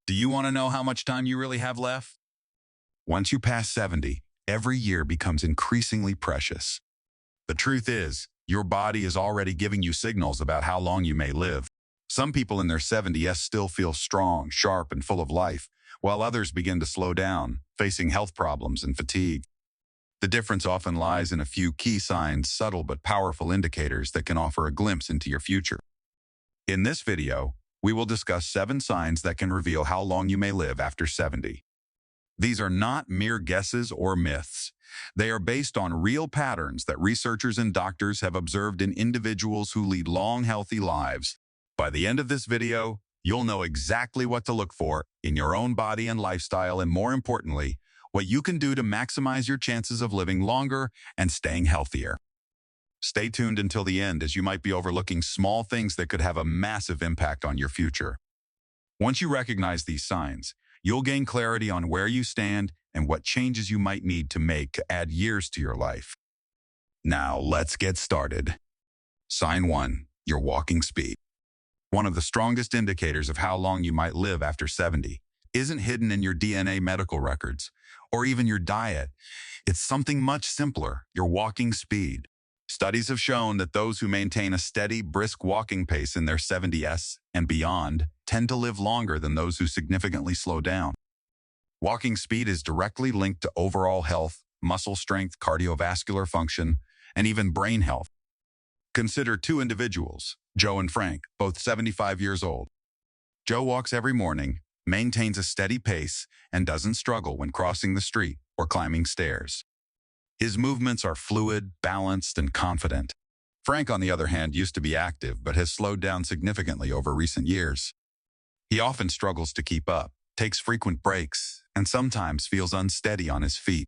Do you want to know how much time you really have left? Once you pass 70, every year becomes increasingly precious. The truth is, your body is already giving you signals about how long you may live. Some people in their 70s still feel strong, sharp, and full of life, while others begin to slow down, facing health problems and fatigue. The difference often lies in a few key signs, subtle but powerful indicators that can offer a glimpse into your future. In this video, we will discuss 7 signs that can reveal how long you may live after 70. These are not mere guesses or myths. They are based on real patterns that researchers and doctors have observed in individuals who lead long, healthy lives. By the end of this video, you'll know exactly what to look for in your own body and lifestyle, and more importantly, what you can do to maximize your chances of living longer and staying healthier. Stay tuned until the end, as you might be overlooking small things that could have a massive impact on your future. Once you recognize these signs, you'll gain clarity on where you stand and what changes you might need to make to add years to your life. Now, let's get started. Sign 1, your walking speed. One of the strongest indicators of how long you might live after 70 isn't hidden in your DNA medical records or even your diet. It's something much simpler, your walking speed. Studies have shown that those who maintain a steady, brisk walking pace in their 70s and beyond tend to live longer than those who significantly slow down. Walking speed is directly linked to overall health, muscle strength, cardiovascular function, and even brain health. Consider 2 individuals, Joe and Frank, both 75 years old. Joe walks every morning, maintains a steady pace, and doesn't struggle when crossing the street or climbing stairs. His movements are fluid, balanced, and confident. Frank, on the other hand, used to be active but has slowed down significantly over recent years. He often struggles to keep up, takes frequent breaks, and sometimes feels unsteady on his feet.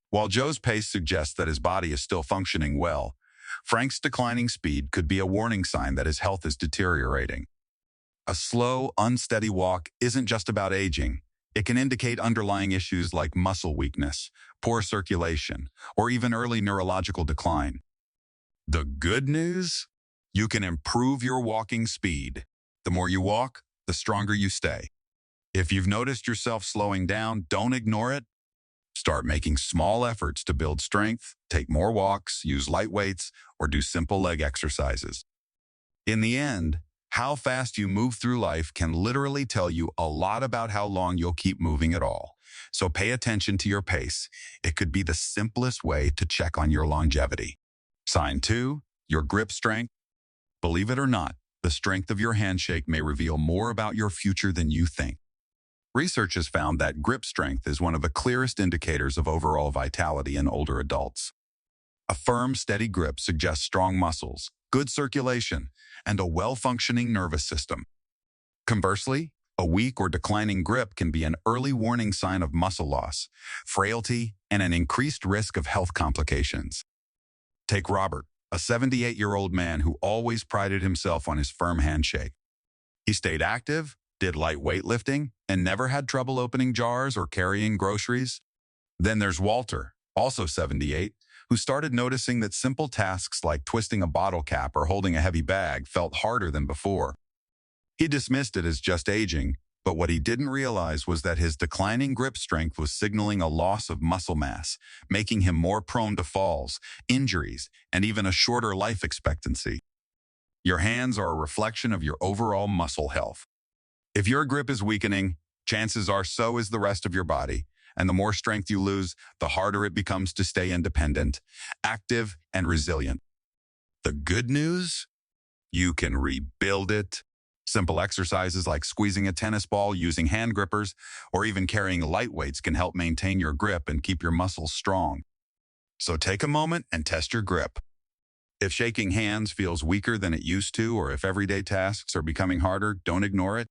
While Joe's pace suggests that his body is still functioning well, Frank's declining speed could be a warning sign that his health is deteriorating. A slow, unsteady walk isn't just about aging. It can indicate underlying issues like muscle weakness, poor circulation, or even early neurological decline. The good news? You can improve your walking speed. The more you walk, the stronger you stay. If you've noticed yourself slowing down, don't ignore it. Start making small efforts to build strength, take more walks, use light weights, or do simple leg exercises. In the end, how fast you move through life can literally tell you a lot about how long you'll keep moving at all. So pay attention to your pace. It could be the simplest way to check on your longevity. Sign 2, your grip strength. Believe it or not, the strength of your handshake may reveal more about your future than you think. Research has found that grip strength is one of the clearest indicators of overall vitality in older adults. A firm, steady grip suggests strong muscles, good circulation, and a well-functioning nervous system. Conversely, a weak or declining grip can be an early warning sign of muscle loss, frailty, and an increased risk of health complications. Take Robert, a 78-year-old man who always prided himself on his firm handshake. He stayed active, did light weightlifting, and never had trouble opening jars or carrying groceries. Then there's Walter, also 78, who started noticing that simple tasks like twisting a bottle cap or holding a heavy bag felt harder than before. He dismissed it as just aging, but what he didn't realize was that his declining grip strength was signaling a loss of muscle mass, making him more prone to falls, injuries, and even a shorter life expectancy. Your hands are a reflection of your overall muscle health. If your grip is weakening, chances are so is the rest of your body, and the more strength you lose, the harder it becomes to stay independent, active, and resilient. The good news? You can rebuild it. Simple exercises like squeezing a tennis ball, using hand grippers, or even carrying light weights can help maintain your grip and keep your muscles strong. So take a moment and test your grip. If shaking hands feels weaker than it used to, or if everyday tasks are becoming harder, don't ignore it.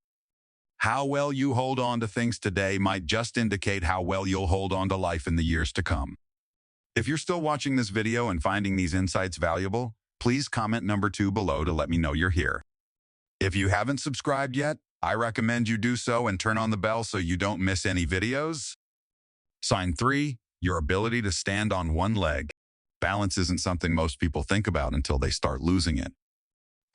How well you hold on to things today might just indicate how well you'll hold on to life in the years to come. If you're still watching this video and finding these insights valuable, please comment number 2 below to let me know you're here. If you haven't subscribed yet, I recommend you do so and turn on the bell so you don't miss any videos. Sign 3, your ability to stand on one leg. Balance isn't something most people think about until they start losing it.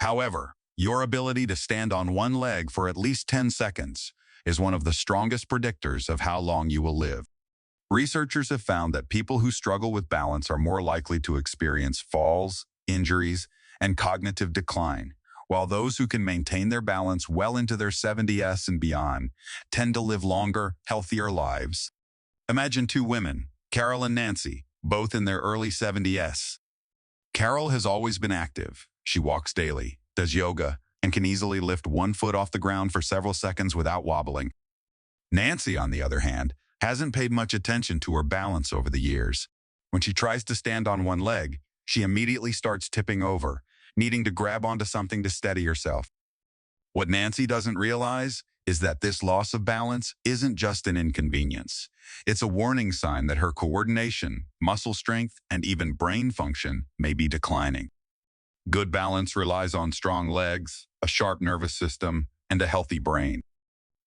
However, your ability to stand on one leg for at least 10 seconds is one of the strongest predictors of how long you will live. Researchers have found that people who struggle with balance are more likely to experience falls, injuries, and cognitive decline, while those who can maintain their balance well into their 70s and beyond tend to live longer, healthier lives. Imagine two women, Carol and Nancy, both in their early 70s. Carol has always been active. She walks daily, does yoga, and can easily lift one foot off the ground for several seconds without wobbling. Nancy, on the other hand, hasn't paid much attention to her balance over the years. When she tries to stand on one leg, she immediately starts tipping over, needing to grab onto something to steady herself. What Nancy doesn't realize is that this loss of balance isn't just an inconvenience. It's a warning sign that her coordination, muscle strength, and even brain function may be declining. Good balance relies on strong legs, a sharp nervous system, and a healthy brain.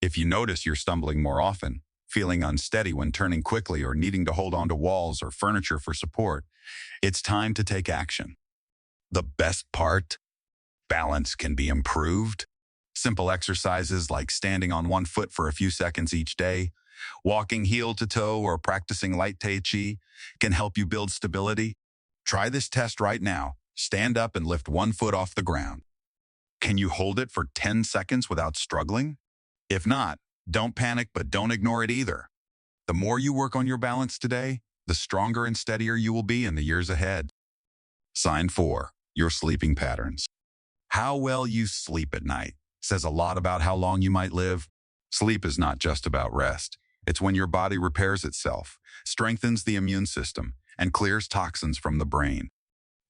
If you notice you're stumbling more often, feeling unsteady when turning quickly, or needing to hold onto walls or furniture for support, it's time to take action. The best part? Balance can be improved. Simple exercises like standing on one foot for a few seconds each day, walking heel to toe, or practicing light Tai Chi can help you build stability. Try this test right now. Stand up and lift one foot off the ground. Can you hold it for 10 seconds without struggling? If not, don't panic, but don't ignore it either. The more you work on your balance today, the stronger and steadier you will be in the years ahead. Sign 4. Your sleeping patterns. How well you sleep at night says a lot about how long you might live. Sleep is not just about rest. It's when your body repairs itself, strengthens the immune system, and clears toxins from the brain.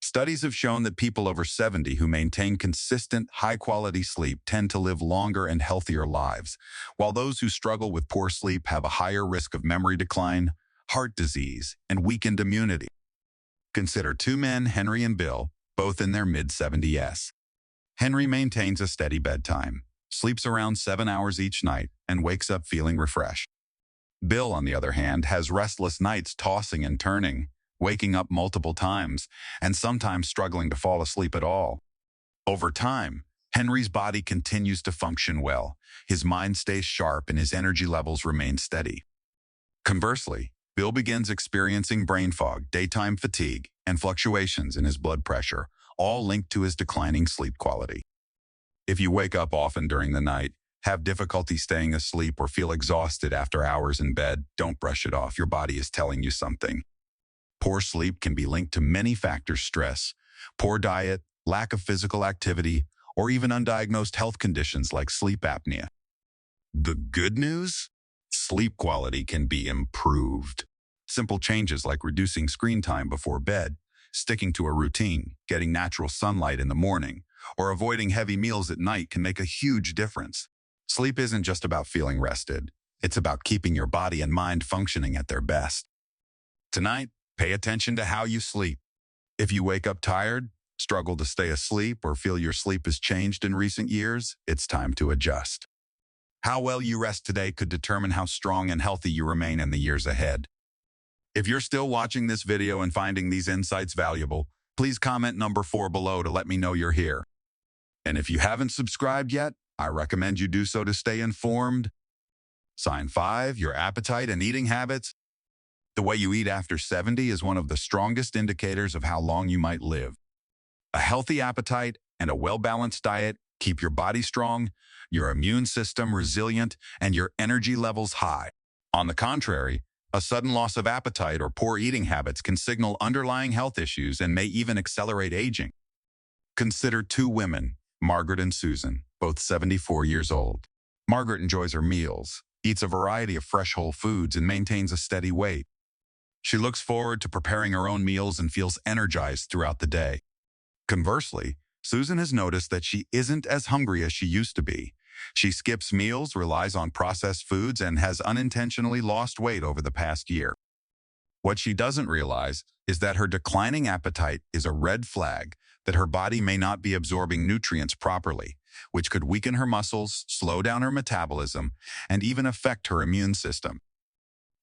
Studies have shown that people over 70 who maintain consistent, high-quality sleep tend to live longer and healthier lives, while those who struggle with poor sleep have a higher risk of memory decline, heart disease, and weakened immunity. Consider two men, Henry and Bill, both in their mid-70s. Henry maintains a steady bedtime, sleeps around 7 hours each night, and wakes up feeling refreshed. Bill, on the other hand, has restless nights tossing and turning, waking up multiple times, and sometimes struggling to fall asleep at all. Over time, Henry's body continues to function well, his mind stays sharp, and his energy levels remain steady. Conversely, Bill begins experiencing brain fog, daytime fatigue, and fluctuations in his blood pressure, all linked to his declining sleep quality. If you wake up often during the night, have difficulty staying asleep, or feel exhausted after hours in bed, don't brush it off. Your body is telling you something. Poor sleep can be linked to many factors: stress, poor diet, lack of physical activity, or even undiagnosed health conditions like sleep apnea. The good news? Sleep quality can be improved. Simple changes like reducing screen time before bed, sticking to a routine, getting natural sunlight in the morning, or avoiding heavy meals at night can make a huge difference. Sleep isn't just about feeling rested. It's about keeping your body and mind functioning at their best. Tonight, pay attention to how you sleep. If you wake up tired, struggle to stay asleep, or feel your sleep has changed in recent years, it's time to adjust. How well you rest today could determine how strong and healthy you remain in the years ahead. If you're still watching this video and finding these insights valuable, please comment number 4 below to let me know you're here. And if you haven't subscribed yet, I recommend you do so to stay informed. Sign 5, your appetite and eating habits. The way you eat after 70 is one of the strongest indicators of how long you might live. A healthy appetite and a well-balanced diet keep your body strong, your immune system resilient, and your energy levels high. On the contrary, a sudden loss of appetite or poor eating habits can signal underlying health issues and may even accelerate aging. Consider two women, Margaret and Susan, both 74 years old. Margaret enjoys her meals, eats a variety of fresh whole foods, and maintains a steady weight. She looks forward to preparing her own meals and feels energized throughout the day. Conversely, Susan has noticed that she isn't as hungry as she used to be. She skips meals, relies on processed foods, and has unintentionally lost weight over the past year. What she doesn't realize is that her declining appetite is a red flag that her body may not be absorbing nutrients properly, which could weaken her muscles, slow down her metabolism, and even affect her immune system.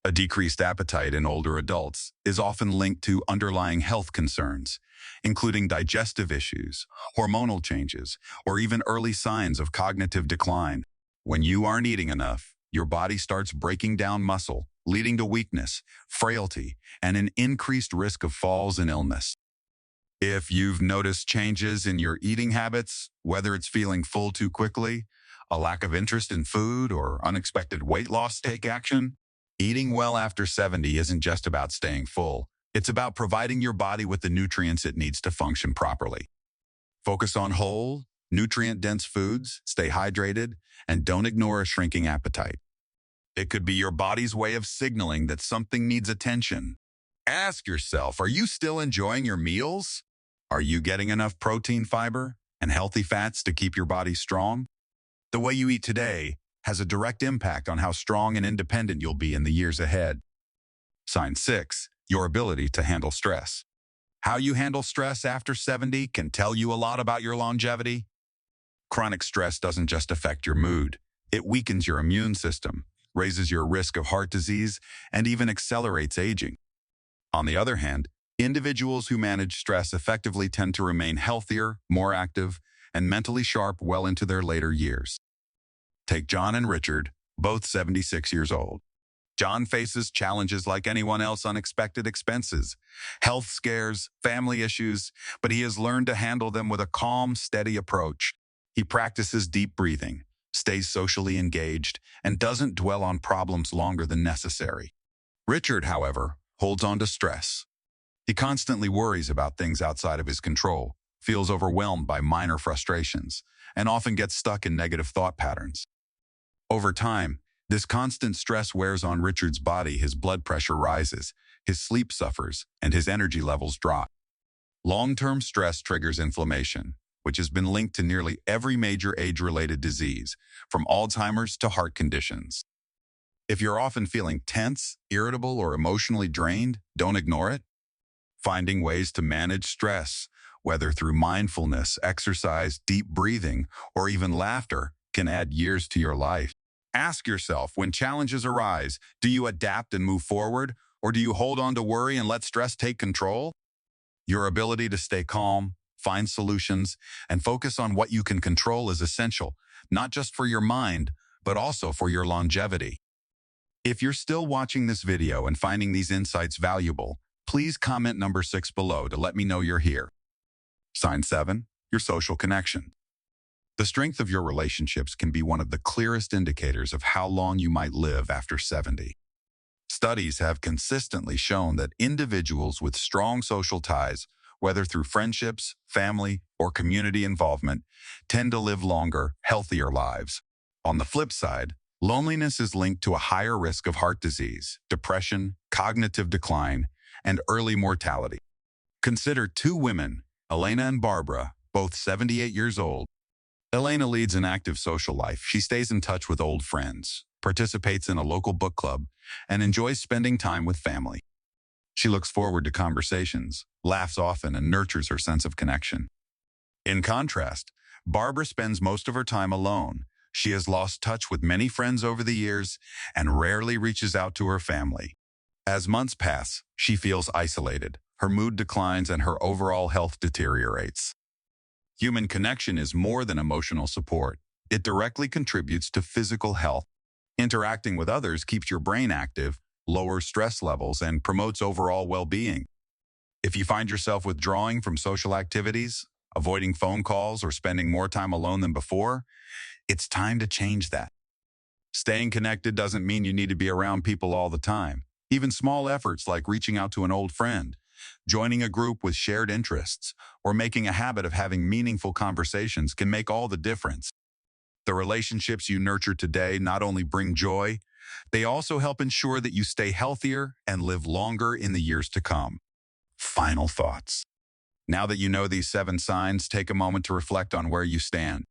A decreased appetite in older adults is often linked to underlying health concerns, including digestive issues, hormonal changes, or even early signs of cognitive decline. When you aren't eating enough, your body starts breaking down muscle, leading to weakness, frailty, and an increased risk of falls and illness. If you've noticed changes in your eating habits, whether it's feeling full too quickly, a lack of interest in food, or unexpected weight loss, take action. Eating well after 70 isn't just about staying full. It's about providing your body with the nutrients it needs to function properly. Focus on whole, nutrient-dense foods, stay hydrated, and don't ignore a shrinking appetite. It could be your body's way of signaling that something needs attention. Ask yourself, are you still enjoying your meals? Are you getting enough protein, fiber, and healthy fats to keep your body strong? The way you eat today has a direct impact on how strong and independent you'll be in the years ahead. Sign 6, your ability to handle stress. How you handle stress after 70 can tell you a lot about your longevity. Chronic stress doesn't just affect your mood. It weakens your immune system, raises your risk of heart disease, and even accelerates aging. On the other hand, individuals who manage stress effectively tend to remain healthier, more active, and mentally sharp well into their later years. Take John and Richard, both 76 years old. John faces challenges like anyone else: unexpected expenses, health scares, family issues, but he has learned to handle them with a calm, steady approach. He practices deep breathing, stays socially engaged, and doesn't dwell on problems longer than necessary. Richard, however, holds on to stress. He constantly worries about things outside of his control, feels overwhelmed by minor frustrations, and often gets stuck in negative thought patterns. Over time, this constant stress wears on Richard's body. His blood pressure rises, his sleep suffers, and his energy levels drop. Long-term stress triggers inflammation, which has been linked to nearly every major age-related disease, from Alzheimer's to heart conditions. If you're often feeling tense, irritable, or emotionally drained, don't ignore it. Finding ways to manage stress, whether through mindfulness, exercise, deep breathing, or even laughter, can add years to your life. Ask yourself, when challenges arise, do you adapt and move forward, or do you hold on to worry and let stress take control? Your ability to stay calm, find solutions, and focus on what you can control is essential, not just for your mind, but also for your longevity. If you're still watching this video and finding these insights valuable, please comment number 6 below to let me know you're here. Sign 7, your social connection. The strength of your relationships can be one of the clearest indicators of how long you might live after 70. Studies have consistently shown that individuals with strong social ties, whether through friendships, family, or community involvement, tend to live longer, healthier lives. On the flip side, loneliness is linked to a higher risk of heart disease, depression, cognitive decline, and early mortality. Consider 2 women, Elena and Barbara, both 78 years old. Elena leads an active social life. She stays in touch with old friends, participates in a local book club, and enjoys spending time with family. She looks forward to conversations, laughs often, and nurtures her sense of connection. In contrast, Barbara spends most of her time alone. She has lost touch with many friends over the years and rarely reaches out to her family. As months pass, she feels isolated, her mood declines, and her overall health deteriorates. Human connection is more than emotional support. It directly contributes to physical health. Interacting with others keeps your brain active, lowers stress levels, and promotes overall well-being. If you find yourself withdrawing from social activities, avoiding phone calls, or spending more time alone than before, it's time to change that. Staying connected doesn't mean you need to be around people all the time. Even small efforts like reaching out to an old friend, joining a group with shared interests, or making a habit of having meaningful conversations can make all the difference. The relationships you nurture today not only bring joy, they also help ensure that you stay healthier and live longer in the years to come. Final thoughts. Now that you know these 7 signs, take a moment to reflect on where you stand.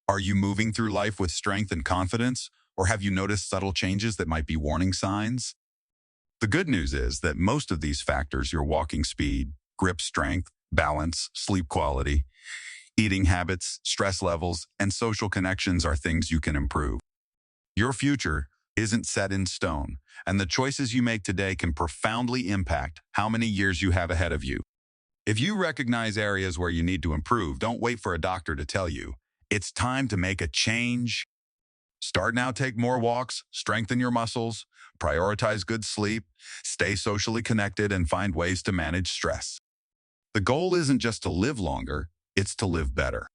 Are you moving through life with strength and confidence, or have you noticed subtle changes that might be warning signs? The good news is that most of these factors, your walking speed, grip strength, balance, sleep quality, eating habits, stress levels, and social connections, are things you can improve. Your future isn't set in stone, and the choices you make today can profoundly impact how many years you have ahead of you. If you recognize areas where you need to improve, don't wait for a doctor to tell you. It's time to make a change. Start now, take more walks, strengthen your muscles, prioritize good sleep, stay socially connected, and find ways to manage stress. The goal isn't just to live longer, it's to live better.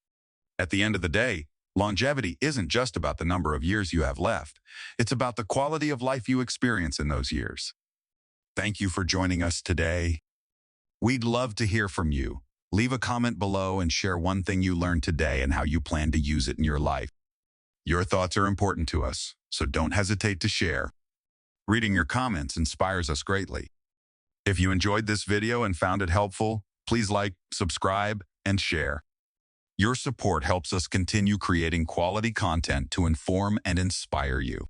At the end of the day, longevity isn't just about the number of years you have left. It's about the quality of life you experience in those years. Thank you for joining us today. We'd love to hear from you. Leave a comment below and share one thing you learned today and how you plan to use it in your life. Your thoughts are important to us, so don't hesitate to share. Reading your comments inspires us greatly. If you enjoyed this video and found it helpful, please like, subscribe, and share. Your support helps us continue creating quality content to inform and inspire you.